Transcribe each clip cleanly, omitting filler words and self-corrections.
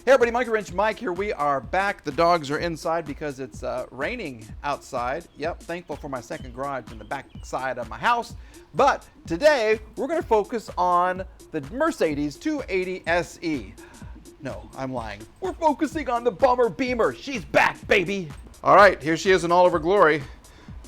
Hey everybody, Wtench Mike here. We are back. The dogs are inside because it's raining outside. Yep, thankful for my second garage in the back side of my house. But today we're going to focus on the Mercedes 280 SE. No, I'm lying. We're focusing on the Bummer Bimmer. She's back, baby. All right, here she is in all of her glory.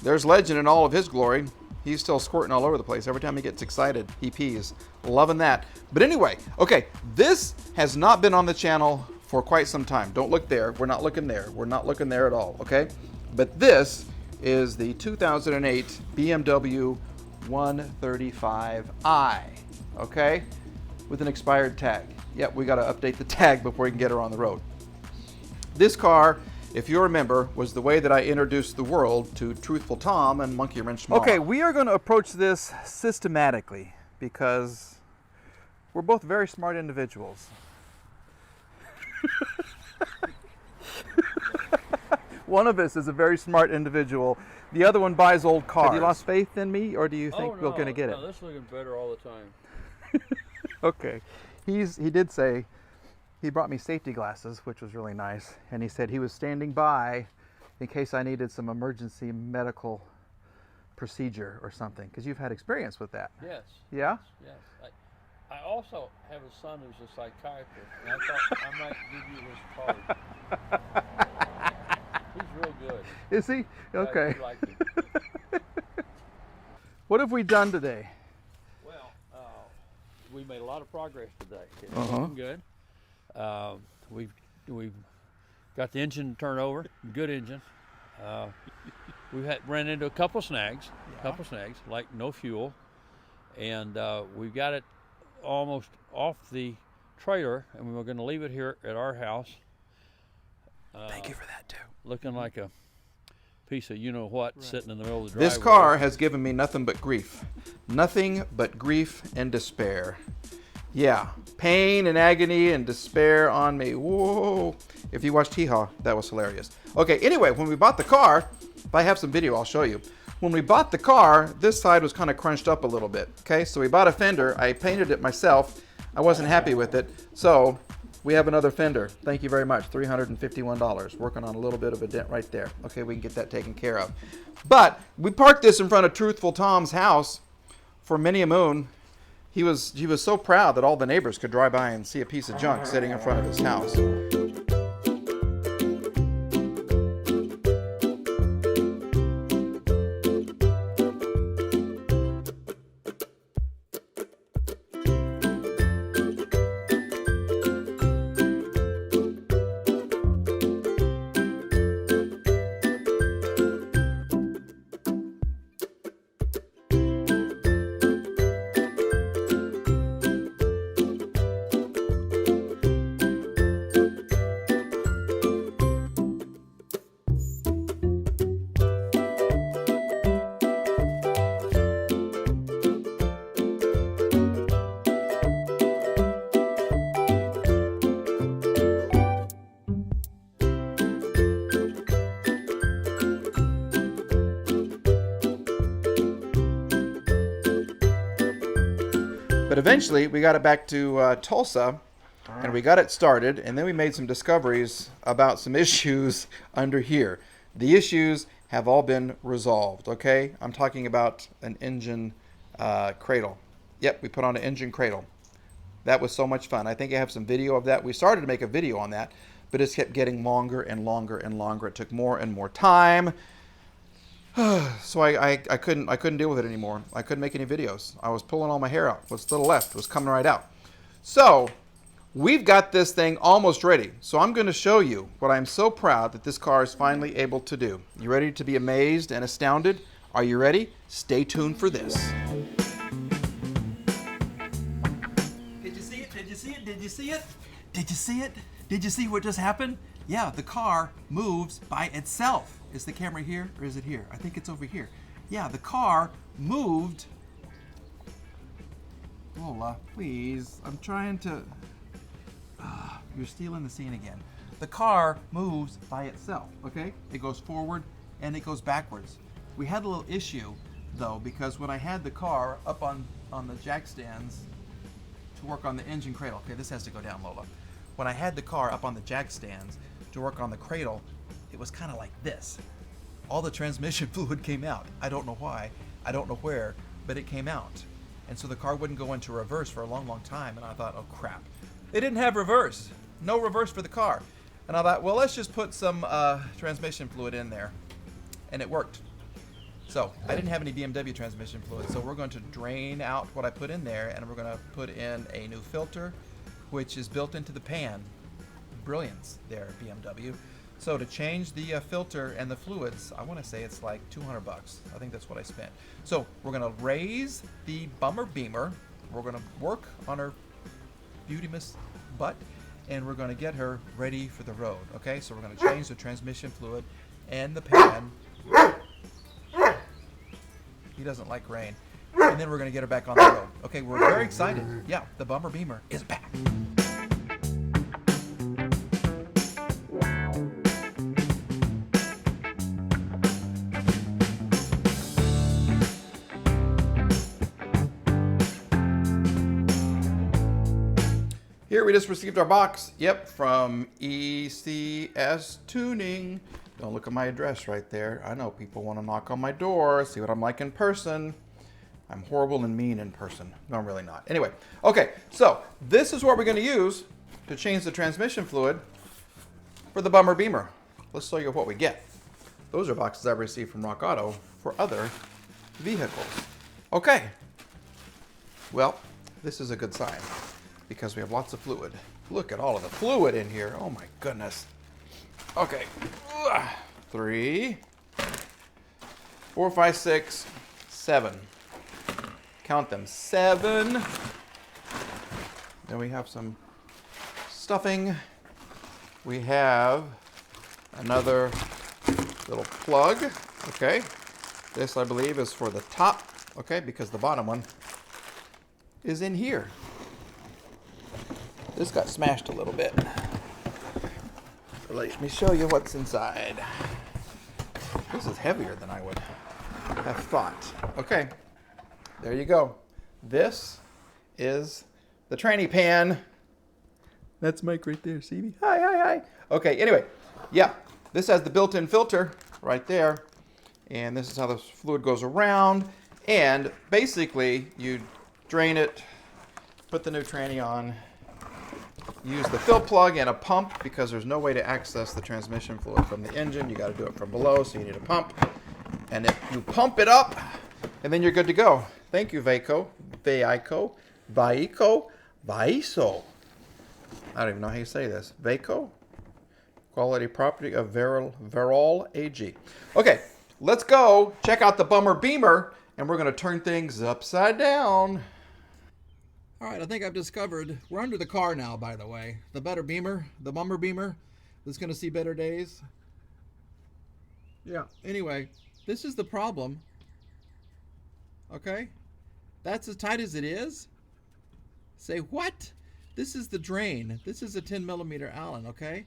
There's Legend in all of his glory. He's still squirting all over the place. Every time he gets excited, he pees. Loving that. But anyway, okay, this has not been on the channel for quite some time. Don't look there. We're not looking there. We're not looking there at all, okay? But this is the 2008 BMW 135i, okay? With an expired tag. Yep, we got to update the tag before we can get her on the road. This car, if you remember, was the way that I introduced the world to Truthful Tom and Monkey Wrench Mike. Okay, we are going to approach this systematically because we're both very smart individuals. One of us is a very smart individual. The other one buys old cars. Have you lost faith in me, or do you think we're going to get it? No, this is looking better all the time. Okay. He did say, he brought me safety glasses, which was really nice. And he said he was standing by in case I needed some emergency medical procedure or something. Because you've had experience with that. Yes. Yeah? Yes. I also have a son who's a psychiatrist, and I thought I might give you his card. He's real good. Is he? Okay. I like him. What have we done today? Well, we made a lot of progress today. It's Uh-huh. looking good. We've got the engine turned over. Good engine. We've ran into a couple snags. Like no fuel, and we've got it almost off the trailer, and we were going to leave it here at our house. Thank you for that too. Looking like a piece of you-know-what sitting in the middle of the driveway. This car has given me nothing but grief. Nothing but grief and despair. Yeah, pain and agony and despair on me. Whoa. If you watched Hee-Haw, that was hilarious. Okay, anyway, when we bought the car, if I have some video, I'll show you. When we bought the car, this side was kind of crunched up a little bit. Okay, so we bought a fender. I painted it myself. I wasn't happy with it. So we have another fender. Thank you very much. $351. Working on a little bit of a dent right there. Okay, we can get that taken care of. But we parked this in front of Truthful Tom's house for many a moon. He was so proud that all the neighbors could drive by and see a piece of junk sitting in front of his house. But eventually, we got it back to Tulsa, and we got it started, and then we made some discoveries about some issues under here. The issues have all been resolved, okay? I'm talking about an engine cradle. Yep, we put on an engine cradle. That was so much fun. I think I have some video of that. We started to make a video on that, but it kept getting longer and longer and longer. It took more and more time. So I couldn't deal with it anymore. I couldn't make any videos. I was pulling all my hair out. What's little left was coming right out. So we've got this thing almost ready. So I'm going to show you what I'm so proud that this car is finally able to do. You ready to be amazed and astounded? Are you ready? Stay tuned for this. Did you see it? Did you see it? Did you see it? Did you see it? Did you see what just happened? Yeah, the car moves by itself. Is the camera here or is it here? I think it's over here. Yeah, the car moved. Lola, please. I'm trying to... you're stealing the scene again. The car moves by itself, okay? It goes forward and it goes backwards. We had a little issue though, because when I had the car up on the jack stands to work on the engine cradle, okay, this has to go down, Lola. when I had the car up on the jack stands to work on the cradle, it was kind of like this. All the transmission fluid came out. I don't know why, I don't know where, but it came out. And so the car wouldn't go into reverse for a long, long time. And I thought, oh crap. They didn't have reverse. No reverse for the car. And I thought, well, let's just put some transmission fluid in there. And it worked. So I didn't have any BMW transmission fluid. So we're going to drain out what I put in there, and we're going to put in a new filter, which is built into the pan. Brilliance there, BMW. So to change the filter and the fluids, I want to say it's like $200. I think that's what I spent. So we're going to raise the Bummer Bimmer. We're going to work on her beauty miss butt, and we're going to get her ready for the road. Okay, so we're going to change the transmission fluid and the pan. He doesn't like rain. And then we're going to get her back on the road. Okay, we're very excited. Yeah, the Bummer Bimmer is back. Here we just received our box. Yep, from ECS Tuning. Don't look at my address right there. I know people want to knock on my door, see what I'm like in person. I'm horrible and mean in person. No, I'm really not. Anyway, okay, so this is what we're going to use to change the transmission fluid for the Bummer Bimmer. Let's show you what we get. Those are boxes I've received from Rock Auto for other vehicles. Okay, well, this is a good sign because we have lots of fluid. Look at all of the fluid in here. Oh my goodness. Okay, 3, 4, 5, 6, 7. Count them, 7. Then we have some stuffing. We have another little plug. Okay, this I believe is for the top. Okay, because the bottom one is in here. This got smashed a little bit. Let me show you what's inside. This is heavier than I would have thought. Okay, there you go. This is the tranny pan. That's Mike right there. See me? Hi, hi, hi. Okay, anyway, yeah, this has the built-in filter right there. And this is how the fluid goes around. And basically, you drain it, put the new tranny on, use the fill plug and a pump because there's no way to access the transmission fluid from the engine. You got to do it from below, so you need a pump. And if you pump it up, and then you're good to go. Thank you, Vaico, Vaiso. I don't even know how you say this. Vaico, quality property of Verol AG. Okay, let's go check out the Bummer Bimmer, and we're going to turn things upside down. All right, I think I've discovered, we're under the car now, by the way. The Bummer Bimmer, that's going to see better days. Yeah, anyway, this is the problem. Okay, that's as tight as it is. Say what? This is the drain. This is a 10 millimeter Allen, okay?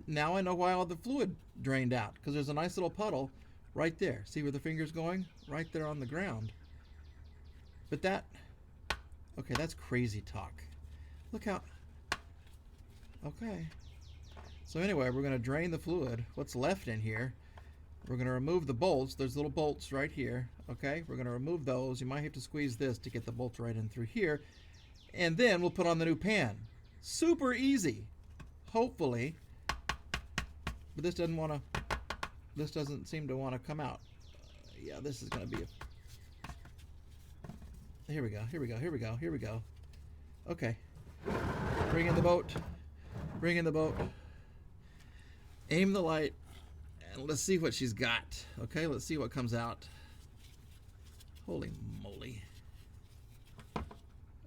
Now I know why all the fluid drained out, because there's a nice little puddle right there. See where the finger's going? Right there on the ground. But that... Okay, that's crazy talk. Look how... Okay. So anyway, we're going to drain the fluid. What's left in here. We're going to remove the bolts. There's little bolts right here. Okay, we're going to remove those. You might have to squeeze this to get the bolts right in through here. And then we'll put on the new pan. Super easy. Hopefully. But this doesn't want to... This doesn't seem to want to come out. Yeah, this is going to be a... Here we go, here we go, here we go, here we go. Okay. Bring in the boat. Bring in the boat. Aim the light. And let's see what she's got. Okay, let's see what comes out. Holy moly.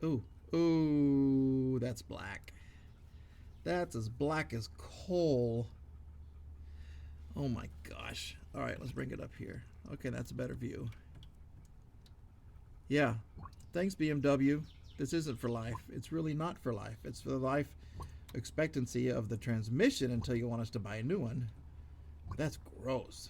Ooh. Ooh, that's black. That's as black as coal. Oh my gosh. Alright, let's bring it up here. Okay, that's a better view. Yeah. Thanks, BMW. This isn't for life. It's really not for life. It's for the life expectancy of the transmission until you want us to buy a new one. That's gross.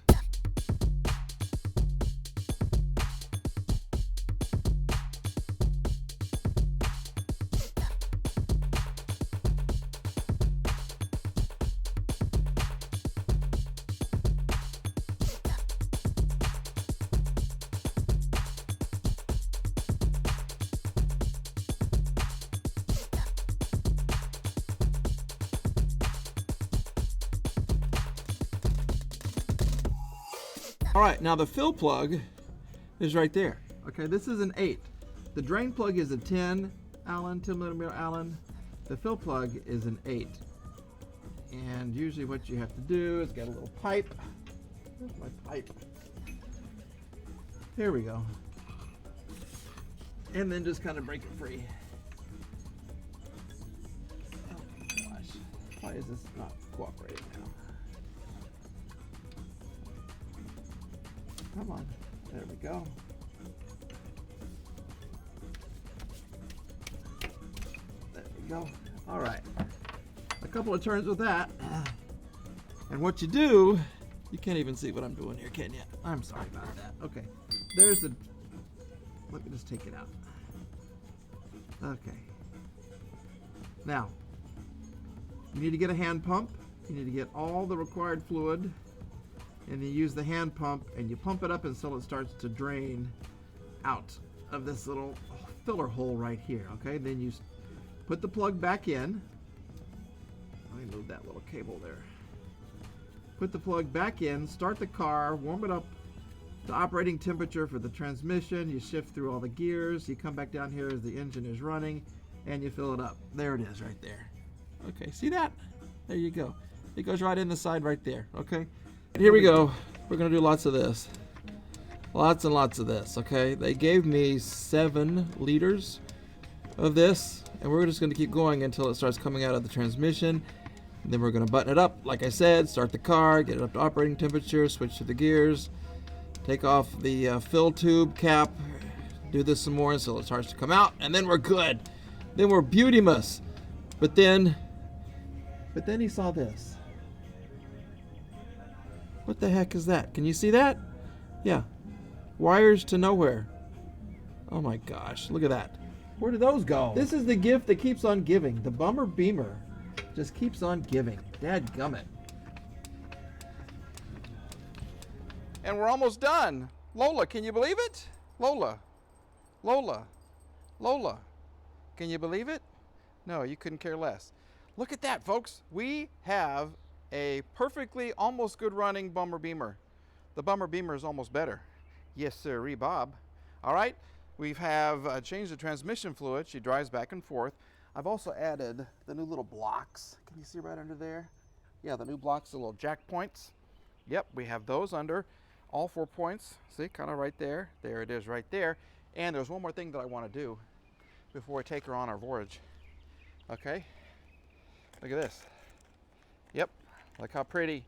All right, now the fill plug is right there. Okay, this is an 8. The drain plug is a 10 Allen, 10 millimeter Allen. The fill plug is an 8. And usually what you have to do is get a little pipe. Where's my pipe? Here we go. And then just kind of break it free. Oh gosh, why is this not cooperating now? Come on, there we go. There we go. All right, a couple of turns with that. And what you do, you can't even see what I'm doing here, can you? I'm sorry about that. Okay, there's the, let me just take it out. Okay. Now, you need to get a hand pump. You need to get all the required fluid, and you use the hand pump, and you pump it up until it starts to drain out of this little filler hole right here, okay? Then you put the plug back in. Let me move that little cable there. Put the plug back in, start the car, warm it up to operating temperature for the transmission. You shift through all the gears. You come back down here as the engine is running, and you fill it up. There it is right there. Okay, see that? There you go. It goes right in the side right there, okay? Here we go. We're gonna do lots of this. Lots and lots of this, okay? They gave me 7 liters of this, and we're just gonna keep going until it starts coming out of the transmission. And then we're gonna button it up, like I said, start the car, get it up to operating temperature, switch to the gears, take off the fill tube cap, do this some more until it starts to come out, and then we're good. Then we're beauty-muss. But then he saw this. What the heck is that? Can you see that? Yeah. Wires to nowhere. Oh my gosh, look at that. Where did those go? This is the gift that keeps on giving. The Bummer Bimmer just keeps on giving. Dadgummit. And we're almost done. Lola, can you believe it? Lola. Can you believe it? No, you couldn't care less. Look at that, folks. We have a perfectly almost good running Bummer Bimmer. The Bummer Bimmer is almost better. Yes, sir, Bob. All right, we have changed the transmission fluid. She drives back and forth. I've also added the new little blocks. Can you see right under there? Yeah, the new blocks, the little jack points. Yep, we have those under all 4 points. See, kind of right there. There it is right there. And there's one more thing that I want to do before I take her on our voyage. Okay, look at this. Yep, look how pretty.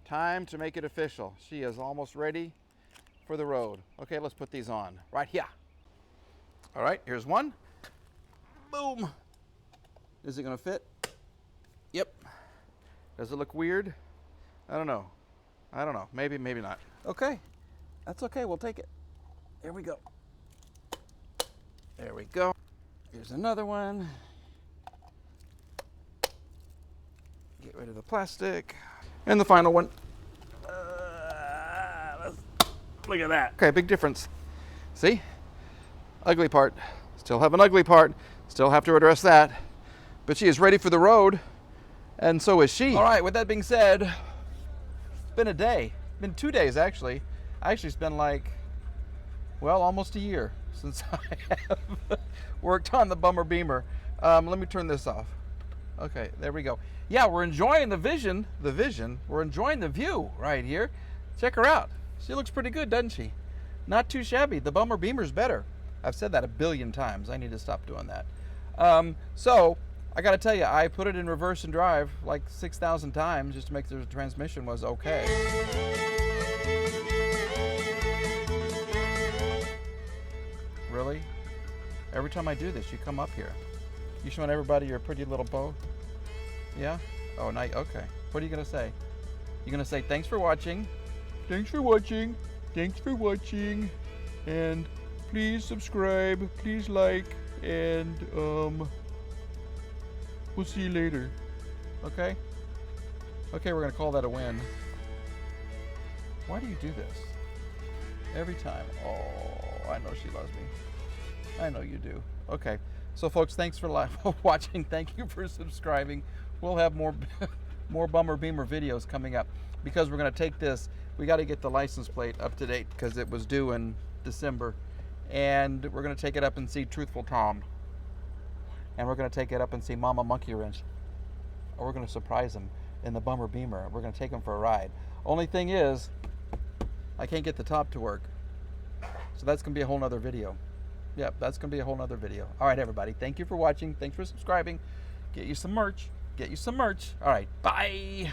Time to make it official. She is almost ready for the road. Okay, let's put these on right here. All right, here's one. Boom. Is it gonna fit? Yep. Does it look weird? I don't know. Maybe, maybe not. Okay, that's okay, we'll take it. There we go. There we go. Here's another one. Get rid of the plastic. And the final one. Look at that. Okay, big difference. See? Ugly part. Still have an ugly part. Still have to address that. But she is ready for the road, and so is she. All right, with that being said, it's been a day. It's been 2 days, actually. Actually, it's been like, well, almost a year since I have worked on the Bummer Bimmer. Let me turn this off. Okay, there we go. Yeah, we're enjoying the vision. We're enjoying the view right here. Check her out. She looks pretty good, doesn't she? Not too shabby. The Bummer Bimmer's better. I've said that 1 billion times. I need to stop doing that. So, I gotta tell you, I put it in reverse and drive like 6,000 times just to make sure the transmission was okay. Really? Every time I do this, you come up here. You showing everybody your pretty little bow? Yeah? Oh, nice. Okay. What are you gonna say? You gonna say thanks for watching? Thanks for watching. Thanks for watching. And please subscribe. Please like. And we'll see you later. Okay? Okay, we're gonna call that a win. Why do you do this? Every time. Oh, I know she loves me. I know you do. Okay. So folks, thanks for watching. Thank you for subscribing. We'll have more Bummer Bimmer videos coming up because we're going to take this we got to get the license plate up to date because it was due in December. And we're going to take it up and see Truthful Tom. And we're going to take it up and see Mama Monkey Wrench. Or we're going to surprise him in the Bummer Bimmer. We're going to take him for a ride. Only thing is, I can't get the top to work. So that's going to be a whole nother video. Yep, that's going to be a whole nother video. All right, everybody. Thank you for watching. Thanks for subscribing. Get you some merch. Get you some merch. All right, bye.